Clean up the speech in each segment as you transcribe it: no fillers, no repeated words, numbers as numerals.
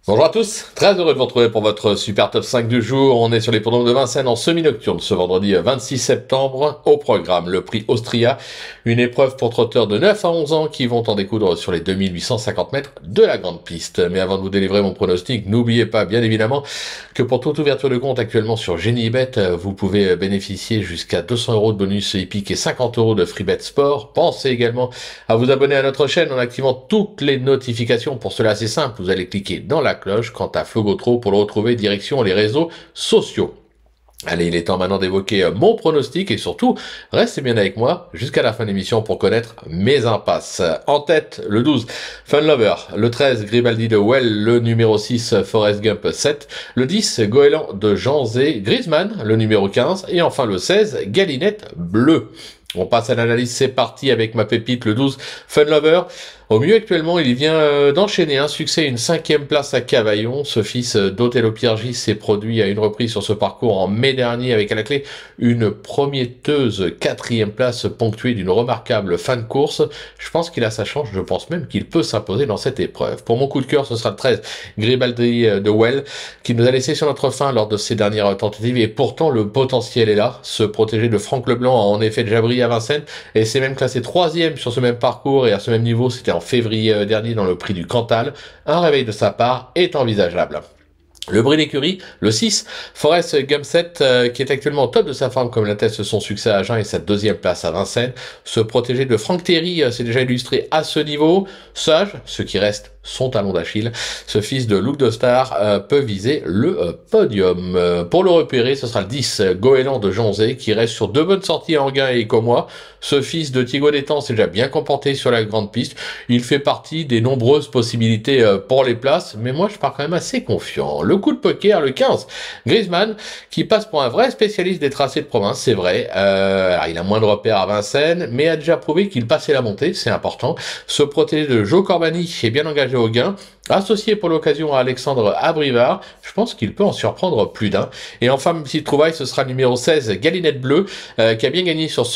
Bonjour à tous, très heureux de vous retrouver pour votre super top 5 du jour. On est sur l'hippodrome de Vincennes en semi-nocturne ce vendredi 26 septembre. Au programme, le prix Austria, une épreuve pour trotteurs de 9 à 11 ans qui vont en découdre sur les 2850 mètres de la grande piste. Mais avant de vous délivrer mon pronostic, n'oubliez pas bien évidemment que pour toute ouverture de compte actuellement sur Génibet, vous pouvez bénéficier jusqu'à 200 € de bonus hippique et 50 € de free bet sport. Pensez également à vous abonner à notre chaîne en activant toutes les notifications. Pour cela, c'est simple, vous allez cliquer dans la cloche. Quant à Flogotro, pour le retrouver, direction les réseaux sociaux. Allez, il est temps maintenant d'évoquer mon pronostic et surtout, restez bien avec moi jusqu'à la fin de l'émission pour connaître mes impasses. En tête, le 12, Fun Lover, le 13, Gribaldi de Well, le numéro 6, Forrest Gump 7, le 10, Goéland de Janzé, Griezmann, le numéro 15, et enfin le 16, Galinette Bleue. On passe à l'analyse, c'est parti avec ma pépite, le 12, Fun Lover. Au mieux actuellement, il vient d'enchaîner un succès, une 5e place à Cavaillon. Ce fils d'Othello Piergis s'est produit à une reprise sur ce parcours en mai dernier avec à la clé une prometteuse 4e place ponctuée d'une remarquable fin de course. Je pense qu'il a sa chance, je pense même qu'il peut s'imposer dans cette épreuve. Pour mon coup de cœur, ce sera le 13, Gribaldi de Well, qui nous a laissé sur notre faim lors de ses dernières tentatives et pourtant le potentiel est là. Se protéger de Franck Leblanc a en effet déjà brillé à Vincennes et s'est même classé 3e sur ce même parcours et à ce même niveau, c'était en février dernier dans le prix du Cantal. Un réveil de sa part est envisageable. Le bris d'écurie, le 6, Forrest Gump 7, qui est actuellement au top de sa forme comme l'atteste son succès à Agen et sa 2e place à Vincennes. Se protéger de Franck Thierry s'est déjà illustré à ce niveau. Sage, ceux qui restent son talon d'Achille, ce fils de Luc de Star peut viser le podium. Pour le repérer, ce sera le 10, Goéland de Janzé, qui reste sur 2 bonnes sorties en gain et comme moi. Ce fils de Thibaut Détang s'est déjà bien comporté sur la grande piste. Il fait partie des nombreuses possibilités pour les places, mais moi je pars quand même assez confiant. Le coup de poker, le 15, Griezmann, qui passe pour un vrai spécialiste des tracés de province, c'est vrai. Alors, il a moins de repères à Vincennes, mais a déjà prouvé qu'il passait la montée, c'est important. Se protéger de Joe Corbani est bien engagé au gain. Associé pour l'occasion à Alexandre Abrivard, je pense qu'il peut en surprendre plus d'un. Et enfin, même petite trouvaille, ce sera le numéro 16, Galinette Bleue, qui a bien gagné sur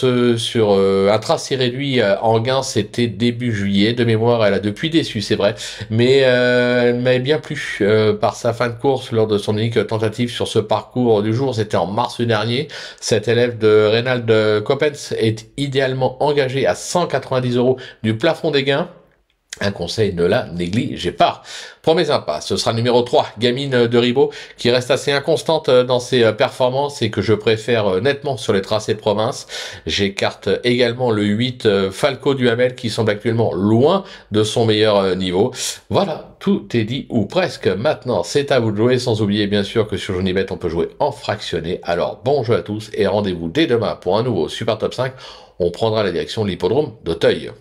un tracé réduit en gain, c'était début juillet. De mémoire, elle a depuis déçu, c'est vrai. Mais elle m'avait bien plu par sa fin de course lors de son unique tentative sur ce parcours du jour. C'était en mars dernier. Cet élève de Reynald Coppens est idéalement engagé à 190 € du plafond des gains. Un conseil, ne la négligez pas. Pour mes impasses, ce sera le numéro 3, Gamine de Ribot, qui reste assez inconstante dans ses performances et que je préfère nettement sur les tracés de province. J'écarte également le 8, Falco Duhamel, qui semble actuellement loin de son meilleur niveau. Voilà, tout est dit, ou presque. Maintenant, c'est à vous de jouer, sans oublier bien sûr que sur Jonibet, on peut jouer en fractionné. Alors, bon jeu à tous et rendez-vous dès demain pour un nouveau Super Top 5. On prendra la direction de l'hippodrome d'Auteuil.